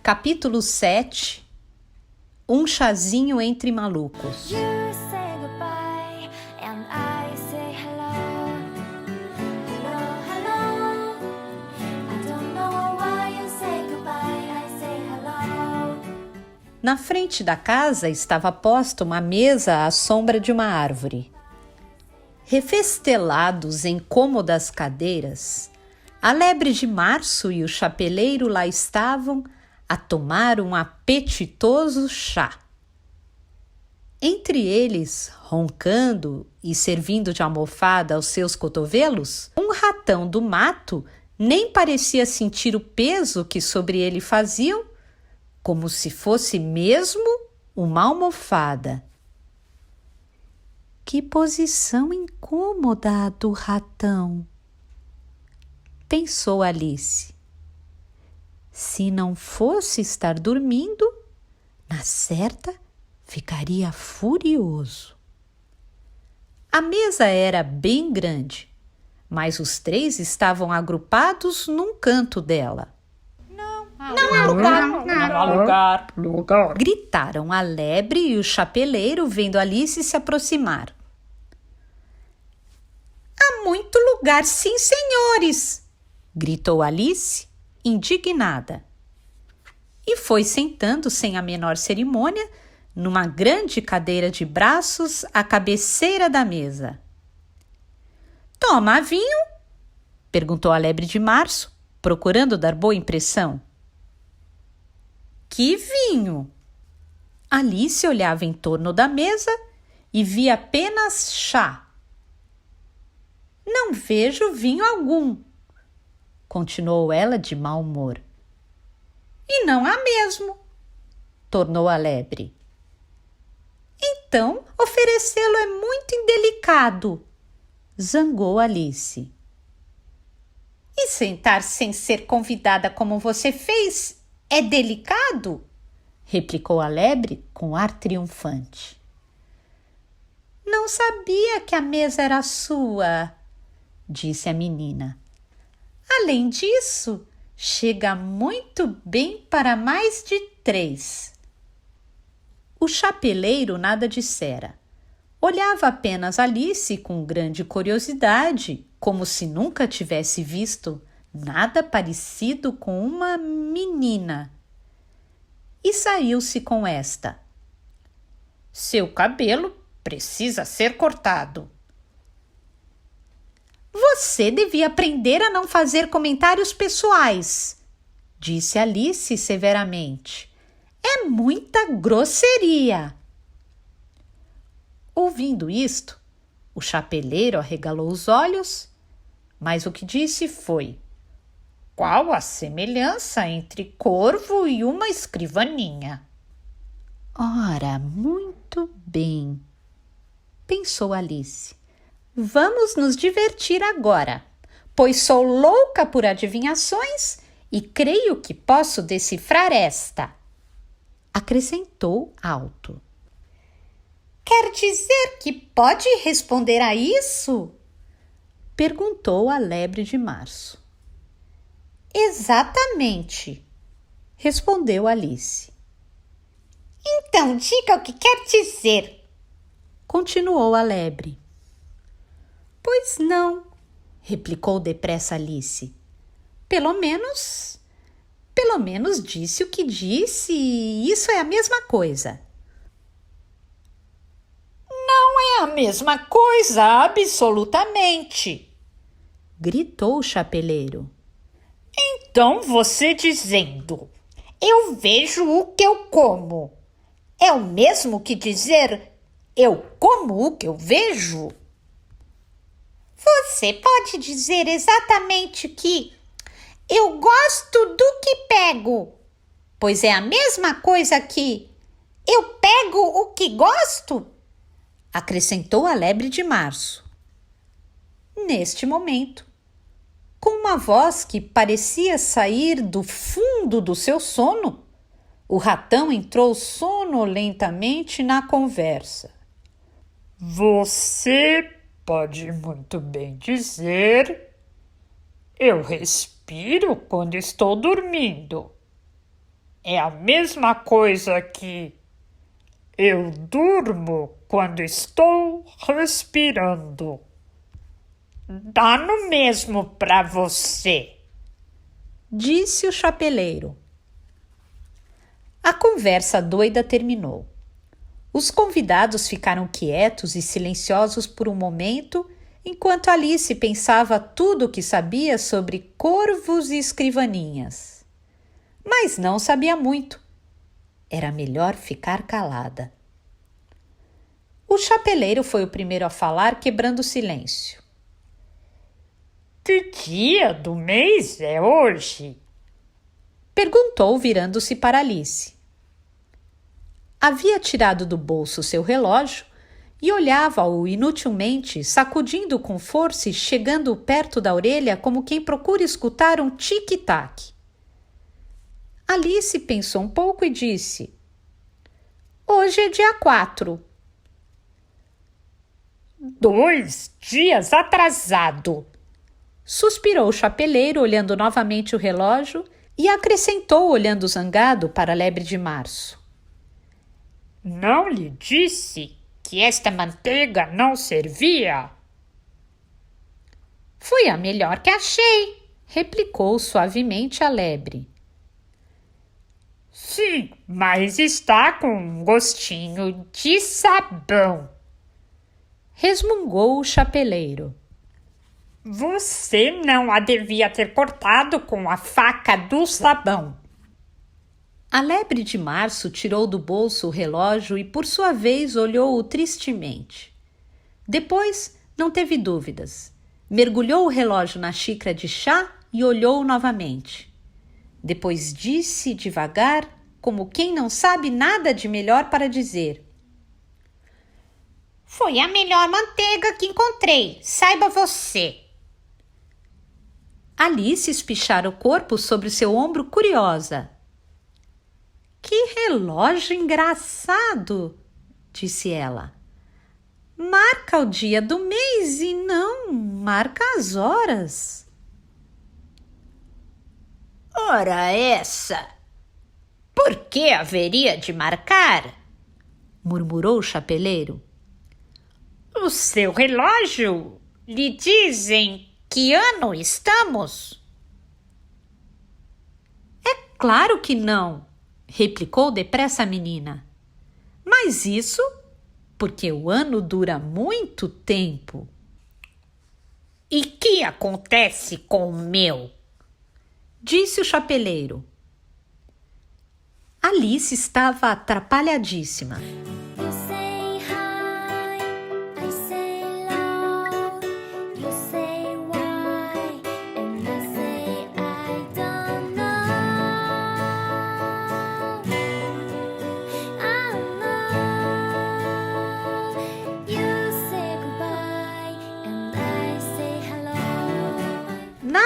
Capítulo 7. Um chazinho entre malucos. Na frente da casa estava posta uma mesa à sombra de uma árvore. Refestelados em cômodas cadeiras, a lebre de março e o chapeleiro lá estavam a tomar um apetitoso chá. Entre eles, roncando e servindo de almofada aos seus cotovelos, um ratão do mato nem parecia sentir o peso que sobre ele faziam, como se fosse mesmo uma almofada. Que posição incômoda a do ratão, pensou Alice. Se não fosse estar dormindo, na certa ficaria furioso. A mesa era bem grande, mas os três estavam agrupados num canto dela. Não há lugar. Gritaram a lebre e o chapeleiro, vendo Alice se aproximar. Há muito lugar, sim, senhores! Gritou Alice, indignada. E foi sentando sem a menor cerimônia numa grande cadeira de braços à cabeceira da mesa. Toma vinho? Perguntou a lebre de março, procurando dar boa impressão. Que vinho? Alice olhava em torno da mesa e via apenas chá. Não vejo vinho algum, continuou ela de mau humor. E não há mesmo, tornou a lebre. Então, oferecê-lo é muito indelicado, zangou Alice. E sentar sem ser convidada como você fez é delicado? Replicou a lebre com ar triunfante. Não sabia que a mesa era sua, disse a menina. Além disso, chega muito bem para mais de 3. O chapeleiro nada dissera. Olhava apenas Alice com grande curiosidade, como se nunca tivesse visto nada parecido com uma menina. E saiu-se com esta. Seu cabelo precisa ser cortado. Você devia aprender a não fazer comentários pessoais, disse Alice severamente. É muita grosseria. Ouvindo isto, o chapeleiro arregalou os olhos, mas o que disse foi: qual a semelhança entre corvo e uma escrivaninha? Ora, muito bem, pensou Alice. Vamos nos divertir agora, pois sou louca por adivinhações e creio que posso decifrar esta, acrescentou alto. Quer dizer que pode responder a isso? Perguntou a lebre de março. Exatamente, respondeu Alice. Então diga o que quer dizer, continuou a lebre. Pois não, replicou depressa Alice. Pelo menos disse o que disse e isso é a mesma coisa. Não é a mesma coisa, absolutamente, gritou o chapeleiro. Então você dizendo, eu vejo o que eu como, é o mesmo que dizer, eu como o que eu vejo? Você pode dizer exatamente que eu gosto do que pego, pois é a mesma coisa que eu pego o que gosto, acrescentou a lebre de março. Neste momento, com uma voz que parecia sair do fundo do seu sono, o ratão entrou sonolentamente na conversa. Você pode muito bem dizer, eu respiro quando estou dormindo. É a mesma coisa que eu durmo quando estou respirando. Dá no mesmo para você, disse o chapeleiro. A conversa doida terminou. Os convidados ficaram quietos e silenciosos por um momento, enquanto Alice pensava tudo o que sabia sobre corvos e escrivaninhas. Mas não sabia muito. Era melhor ficar calada. O chapeleiro foi o primeiro a falar, quebrando o silêncio. Que dia do mês é hoje? Perguntou, virando-se para Alice. Havia tirado do bolso seu relógio e olhava-o inutilmente, sacudindo com força e chegando perto da orelha como quem procura escutar um tic-tac. Alice pensou um pouco e disse: Hoje é dia 4. 2 dias atrasado, Suspirou o chapeleiro, olhando novamente o relógio, e acrescentou, olhando zangado para a lebre de março. Não lhe disse que esta manteiga não servia? Foi a melhor que achei, replicou suavemente a lebre. Sim, mas está com um gostinho de sabão, resmungou o chapeleiro. Você não a devia ter cortado com a faca do sabão. A lebre de março tirou do bolso o relógio e, por sua vez, olhou-o tristemente. Depois, não teve dúvidas. Mergulhou o relógio na xícara de chá e olhou novamente. Depois disse devagar, como quem não sabe nada de melhor para dizer: Foi a melhor manteiga que encontrei, saiba você. Alice espichara o corpo sobre seu ombro, curiosa. Que relógio engraçado, disse ela. Marca o dia do mês e não marca as horas. Ora essa! Por que haveria de marcar? Murmurou o chapeleiro. O seu relógio lhe dizem que ano estamos? É claro que não, replicou depressa a menina. Mas isso porque o ano dura muito tempo. E que acontece com o meu? Disse o chapeleiro. Alice estava atrapalhadíssima.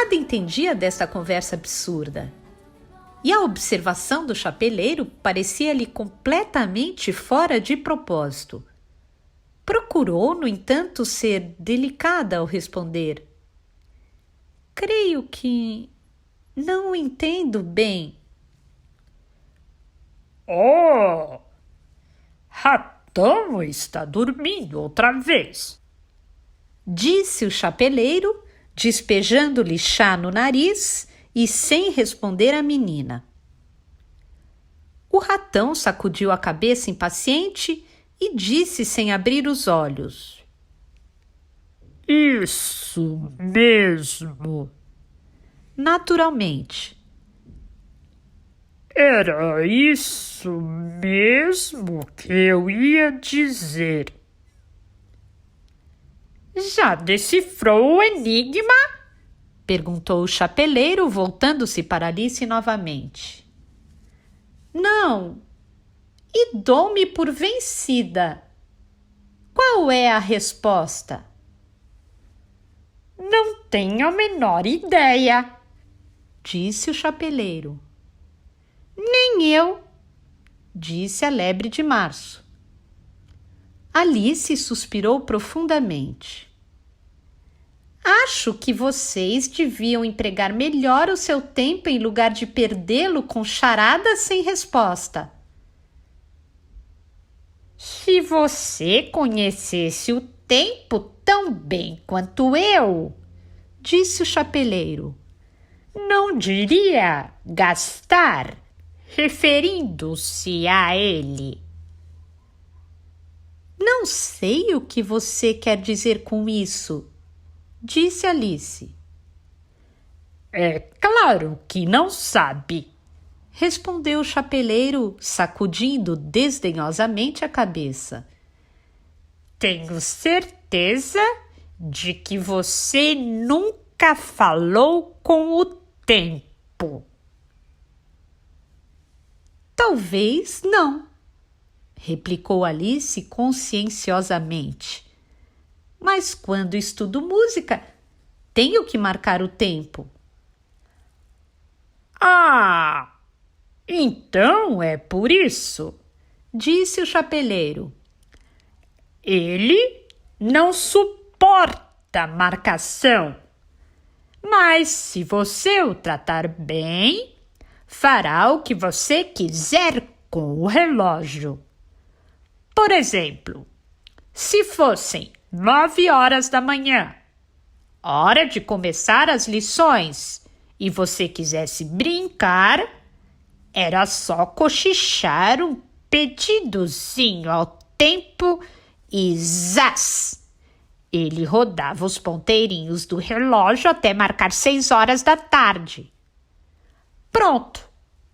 Nada entendia dessa conversa absurda. E a observação do chapeleiro parecia-lhe completamente fora de propósito. Procurou, no entanto, ser delicada ao responder. Creio que não entendo bem. Oh! Ratão está dormindo outra vez, disse o chapeleiro, despejando-lhe chá no nariz e sem responder à menina. O ratão sacudiu a cabeça impaciente e disse sem abrir os olhos: Isso mesmo. Naturalmente. Era isso mesmo que eu ia dizer. Já decifrou o enigma? Perguntou o chapeleiro, voltando-se para Alice novamente. Não, e dou-me por vencida. Qual é a resposta? Não tenho a menor ideia, disse o chapeleiro. Nem eu, disse a lebre de março. Alice suspirou profundamente. Acho que vocês deviam empregar melhor o seu tempo em lugar de perdê-lo com charadas sem resposta. Se você conhecesse o tempo tão bem quanto eu, disse o chapeleiro, não diria gastar, referindo-se a ele. Não sei o que você quer dizer com isso, disse Alice. É claro que não sabe, respondeu o chapeleiro, sacudindo desdenhosamente a cabeça. Tenho certeza de que você nunca falou com o tempo. Talvez não, replicou Alice conscienciosamente. Mas quando estudo música, tenho que marcar o tempo. Ah, então é por isso, disse o chapeleiro. Ele não suporta marcação, mas se você o tratar bem, fará o que você quiser com o relógio. Por exemplo, se fossem 9 horas da manhã, hora de começar as lições, e você quisesse brincar, era só cochichar um pedidozinho ao tempo e zás! Ele rodava os ponteirinhos do relógio até marcar 6 horas da tarde. Pronto!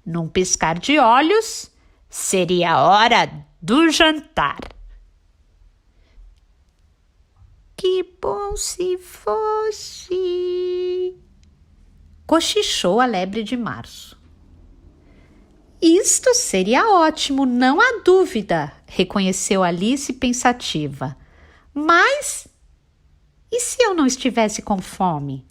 Num piscar de olhos, seria a hora do jantar. Que bom se fosse, cochichou a lebre de março. Isto seria ótimo, não há dúvida, reconheceu Alice pensativa. Mas, e se eu não estivesse com fome?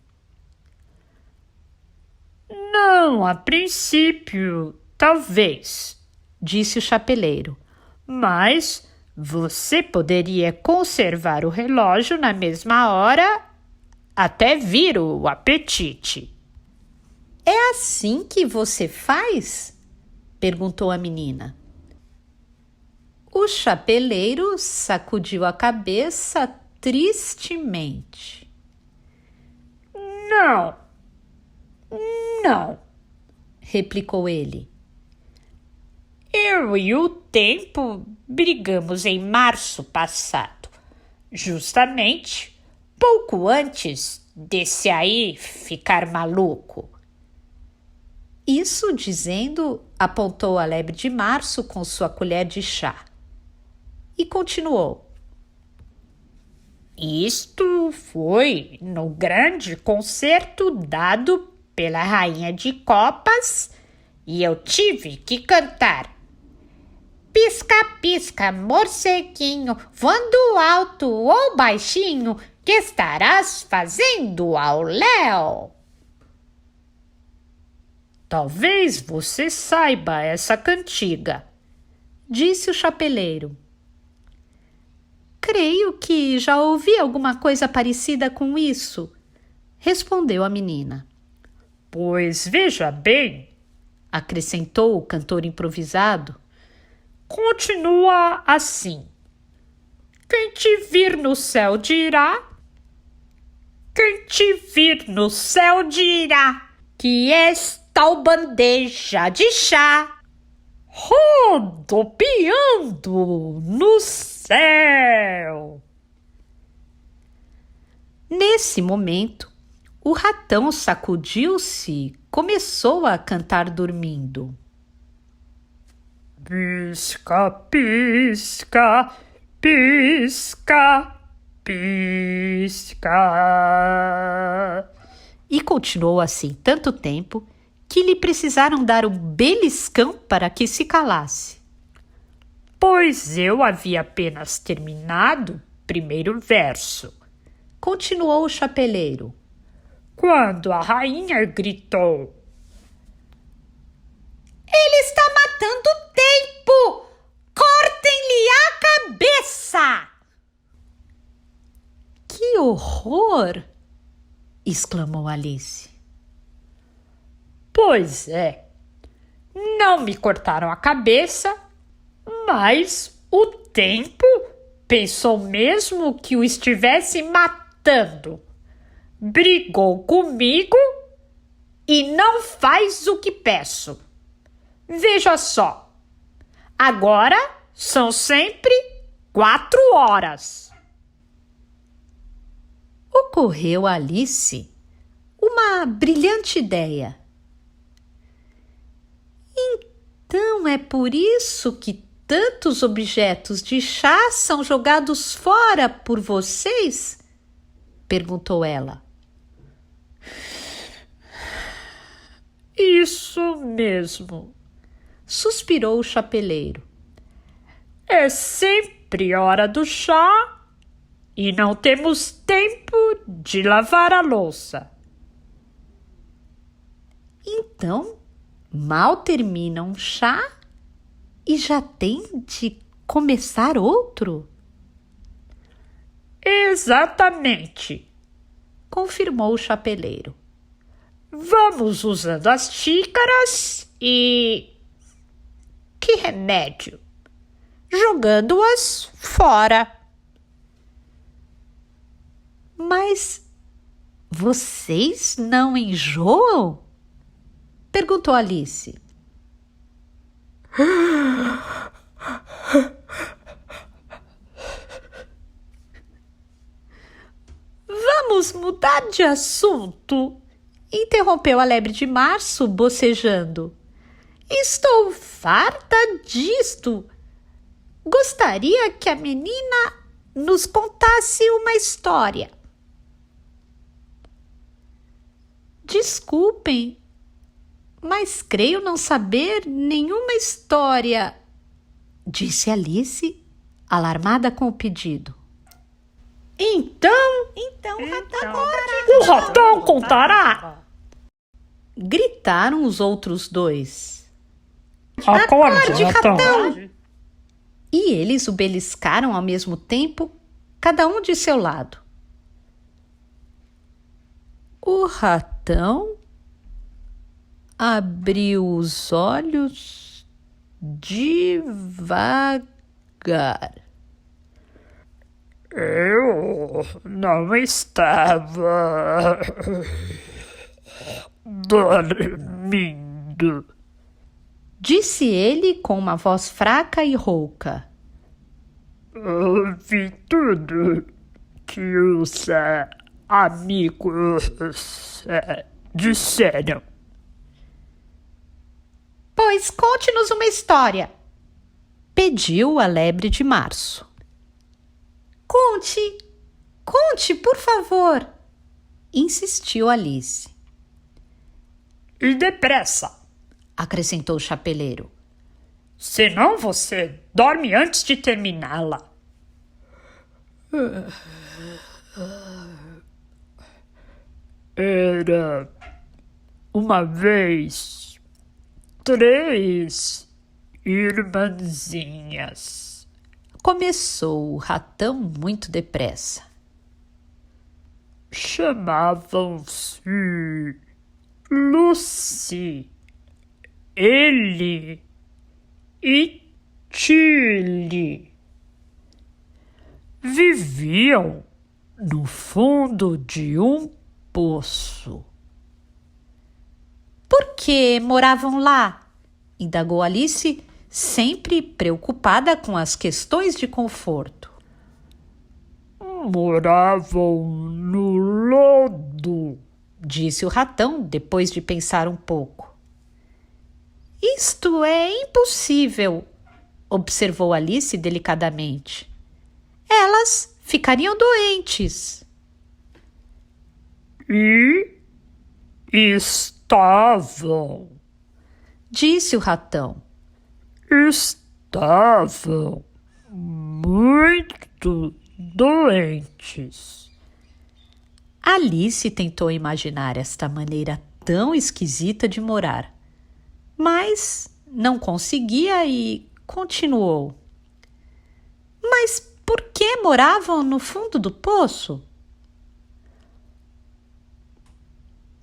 Não, a princípio, talvez, disse o chapeleiro. Mas você poderia conservar o relógio na mesma hora até vir o apetite. É assim que você faz? Perguntou a menina. O chapeleiro sacudiu a cabeça tristemente. Não, replicou ele. Eu e o tempo brigamos em março passado, justamente pouco antes desse aí ficar maluco. Isso dizendo, apontou a lebre de março com sua colher de chá. E continuou. Isto foi no grande concerto dado pela rainha de copas e eu tive que cantar. Pisca, pisca, morceguinho, voando alto ou baixinho, que estarás fazendo ao léu? Talvez você saiba essa cantiga, disse o chapeleiro. Creio que já ouvi alguma coisa parecida com isso, respondeu a menina. Pois veja bem, acrescentou o cantor improvisado. Continua assim. Quem te vir no céu dirá, quem te vir no céu dirá que és tal bandeja de chá, rodopiando no céu. Nesse momento, o ratão sacudiu-se e começou a cantar dormindo. Pisca, pisca, pisca, pisca. E continuou assim tanto tempo que lhe precisaram dar um beliscão para que se calasse. Pois eu havia apenas terminado o primeiro verso, continuou o chapeleiro, quando a rainha gritou: ele está matando o tempo! Cortem-lhe a cabeça! Que horror! exclamou Alice. Pois é, não me cortaram a cabeça, mas o tempo pensou mesmo que o estivesse matando. Brigou comigo e não faz o que peço. Veja só, agora são sempre 4 horas. Ocorreu a Alice uma brilhante ideia. Então é por isso que tantos objetos de chá são jogados fora por vocês? Perguntou ela. Isso mesmo, Suspirou o chapeleiro. é sempre hora do chá e não temos tempo de lavar a louça. Então, mal termina um chá e já tem de começar outro? Exatamente. Confirmou o chapeleiro. Vamos usando as xícaras e... Que remédio! Jogando-as fora. Mas vocês não enjoam? Perguntou Alice. Vamos mudar de assunto, interrompeu a lebre de março, bocejando. Estou farta disto. Gostaria que a menina nos contasse uma história. Desculpem, mas creio não saber nenhuma história, disse Alice, alarmada com o pedido. Então O ratão contará. Gritaram os outros dois. Acorde, ratão! E eles o beliscaram ao mesmo tempo, cada um de seu lado. O ratão abriu os olhos devagar. Eu não estava dormindo. Disse ele com uma voz fraca e rouca. Ouvi tudo que os amigos disseram. Pois conte-nos uma história, pediu a lebre de março. Conte, por favor, insistiu Alice. E depressa, Acrescentou o chapeleiro. senão você dorme antes de terminá-la. Era uma vez 3 irmãzinhas. Começou o ratão muito depressa. Chamavam-se Lucy, Ele e Tilly. Viviam no fundo de um poço. Por que moravam lá? Indagou Alice, sempre preocupada com as questões de conforto. Moravam no lodo. Disse o ratão, depois de pensar um pouco. Isto é impossível, observou Alice delicadamente. Elas ficariam doentes. E estavam. Disse o ratão. Estavam muito doentes. Alice tentou imaginar esta maneira tão esquisita de morar, mas não conseguia e continuou. Mas por que moravam no fundo do poço?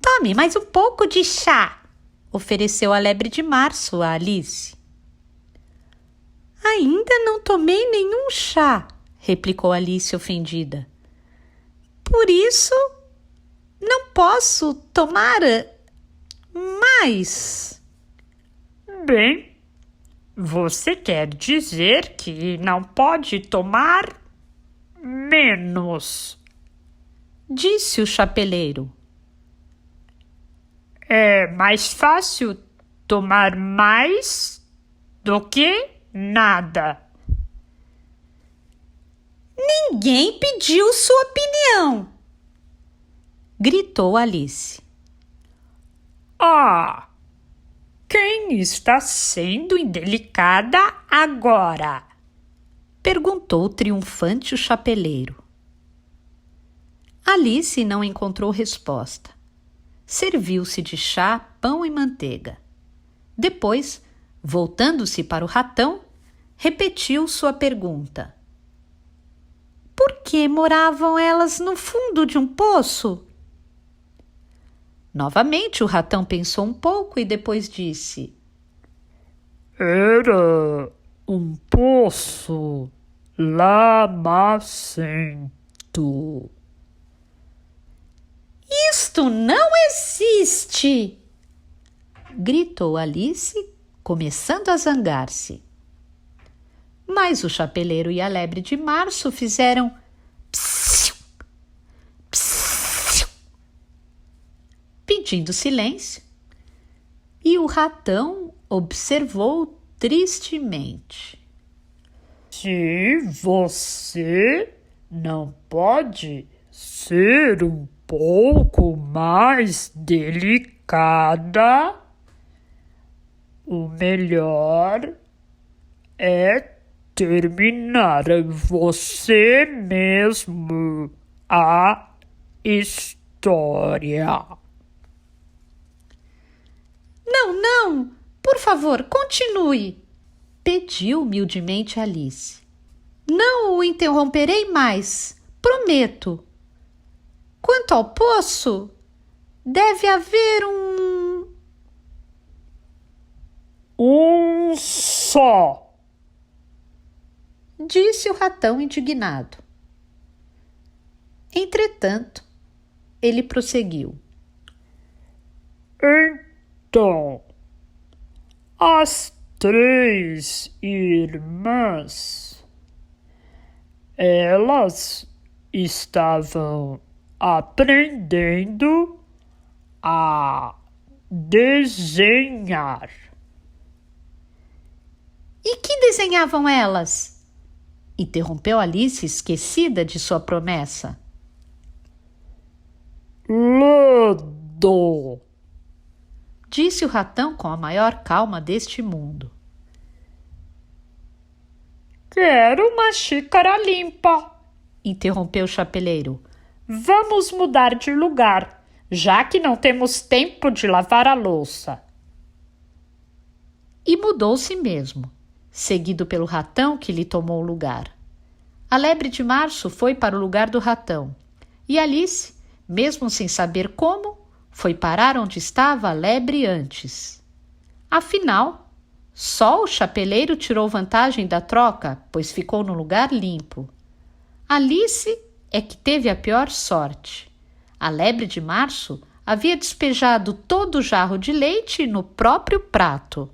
Tome mais um pouco de chá, ofereceu a lebre de março a Alice. Ainda não tomei nenhum chá, replicou Alice ofendida. Por isso, não posso tomar mais. Bem, você quer dizer que não pode tomar menos, disse o chapeleiro. É mais fácil tomar mais do que nada. Ninguém pediu sua opinião, gritou Alice. Ah, quem está sendo indelicada agora? Perguntou triunfante o chapeleiro. Alice não encontrou resposta. Serviu-se de chá, pão e manteiga. Depois, voltando-se para o ratão, repetiu sua pergunta. Por que moravam elas no fundo de um poço? Novamente o ratão pensou um pouco e depois disse: Era um poço lamacento. Isto não existe! Gritou Alice, começando a zangar-se. Mas o chapeleiro e a lebre de março fizeram psiu, psiu, pedindo silêncio, e o ratão observou tristemente. Se você não pode ser um pouco mais delicada, o melhor é terminar você mesmo a história. Não, por favor, continue, pediu humildemente Alice. Não o interromperei mais, prometo. Quanto ao poço, deve haver Um só, disse o ratão indignado. Entretanto, ele prosseguiu. Então, as 3 irmãs, elas estavam aprendendo a desenhar. E que desenhavam elas? Interrompeu Alice, esquecida de sua promessa. Lodo, disse o ratão com a maior calma deste mundo. quero uma xícara limpa, Interrompeu o chapeleiro. Vamos mudar de lugar, já que não temos tempo de lavar a louça. E mudou-se mesmo, seguido pelo ratão que lhe tomou o lugar. A lebre de março foi para o lugar do ratão, e Alice, mesmo sem saber como, foi parar onde estava a lebre antes. Afinal, só o chapeleiro tirou vantagem da troca, pois ficou no lugar limpo. Alice é que teve a pior sorte. A lebre de março havia despejado todo o jarro de leite no próprio prato.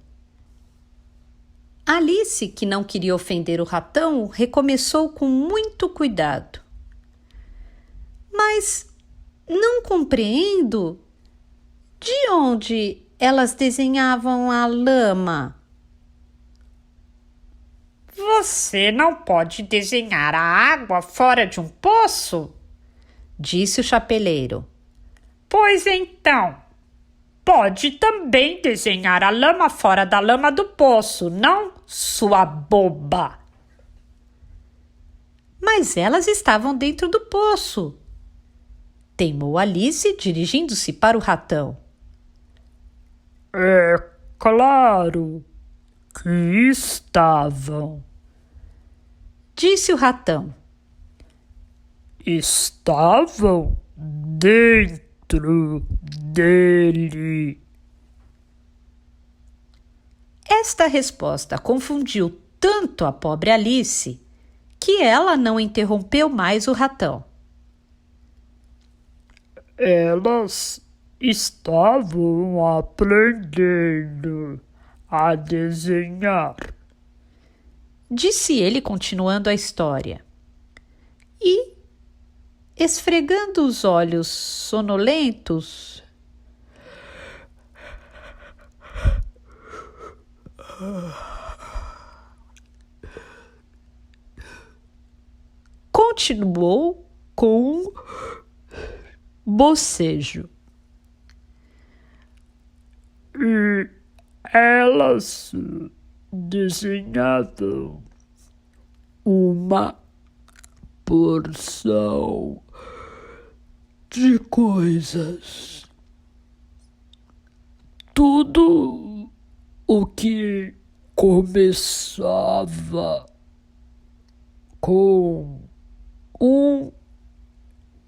Alice, que não queria ofender o ratão, recomeçou com muito cuidado. Mas não compreendo. De onde elas desenhavam a lama? Você não pode desenhar a água fora de um poço? Disse o chapeleiro. Pois então, pode também desenhar a lama fora da lama do poço, não, sua boba? Mas elas estavam dentro do poço. Teimou Alice, dirigindo-se para o ratão. É claro que estavam. Disse o ratão. Estavam dentro dentro dele. Esta resposta confundiu tanto a pobre Alice que ela não interrompeu mais o ratão. Elas estavam aprendendo a desenhar, disse ele, continuando a história. E, esfregando os olhos sonolentos, continuou com um bocejo. e elas desenhavam uma porção de coisas. Tudo o que começava com um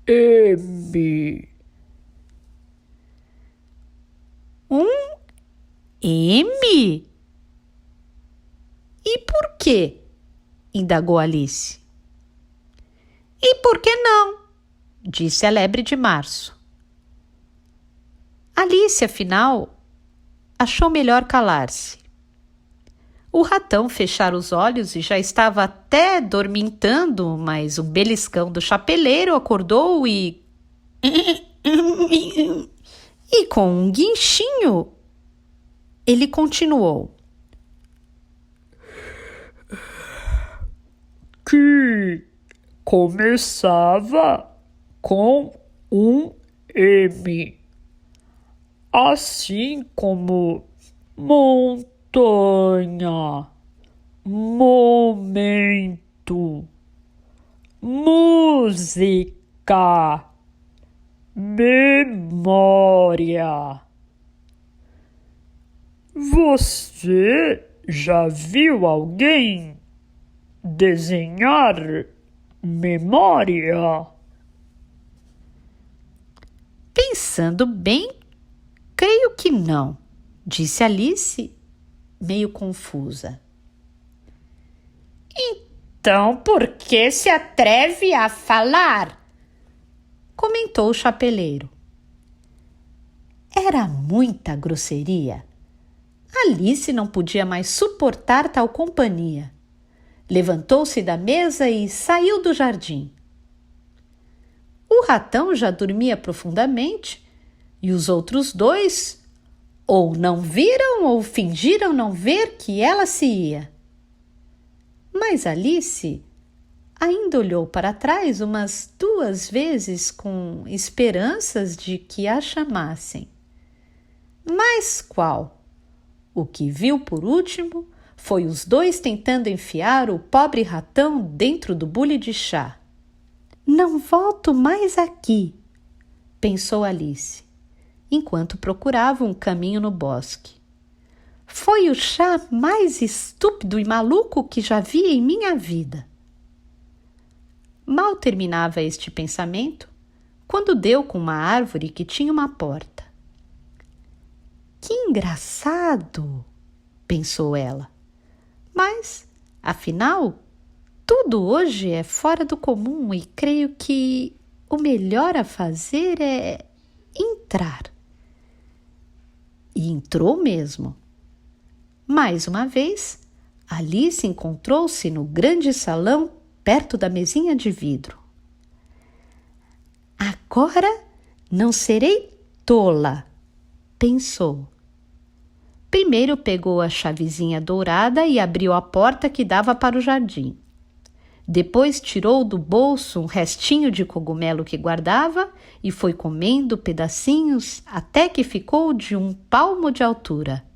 M. Um M? E por quê? Indagou Alice. E por que não? Disse a lebre de março. Alice, afinal, achou melhor calar-se. O ratão fechara os olhos e já estava até dormitando, mas um beliscão do chapeleiro acordou e com um guinchinho, ele continuou. Que começava com um M, assim como montanha, momento, música, memória. Você já viu alguém desenhar memória? Pensando bem, creio que não, disse Alice, meio confusa. Então, por que se atreve a falar? Comentou o chapeleiro. Era muita grosseria. Alice não podia mais suportar tal companhia. Levantou-se da mesa e saiu do jardim. O ratão já dormia profundamente e os outros dois ou não viram ou fingiram não ver que ela se ia. Mas Alice ainda olhou para trás umas 2 vezes com esperanças de que a chamassem. Mas qual? O que viu por último foi os dois tentando enfiar o pobre ratão dentro do bule de chá. Não volto mais aqui, pensou Alice, enquanto procurava um caminho no bosque. Foi o chá mais estúpido e maluco que já vi em minha vida. Mal terminava este pensamento, quando deu com uma árvore que tinha uma porta. Que engraçado, pensou ela. Mas, afinal, tudo hoje é fora do comum e creio que o melhor a fazer é entrar. E entrou mesmo. Mais uma vez, Alice encontrou-se no grande salão perto da mesinha de vidro. Agora não serei tola, pensou. Primeiro pegou a chavezinha dourada e abriu a porta que dava para o jardim. Depois tirou do bolso um restinho de cogumelo que guardava e foi comendo pedacinhos até que ficou de 1 palmo de altura.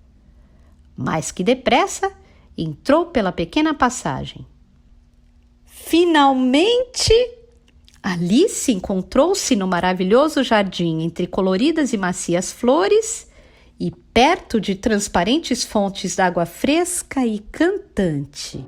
Mais que depressa, entrou pela pequena passagem. Finalmente, Alice encontrou-se no maravilhoso jardim entre coloridas e macias flores e perto de transparentes fontes d'água fresca e cantante.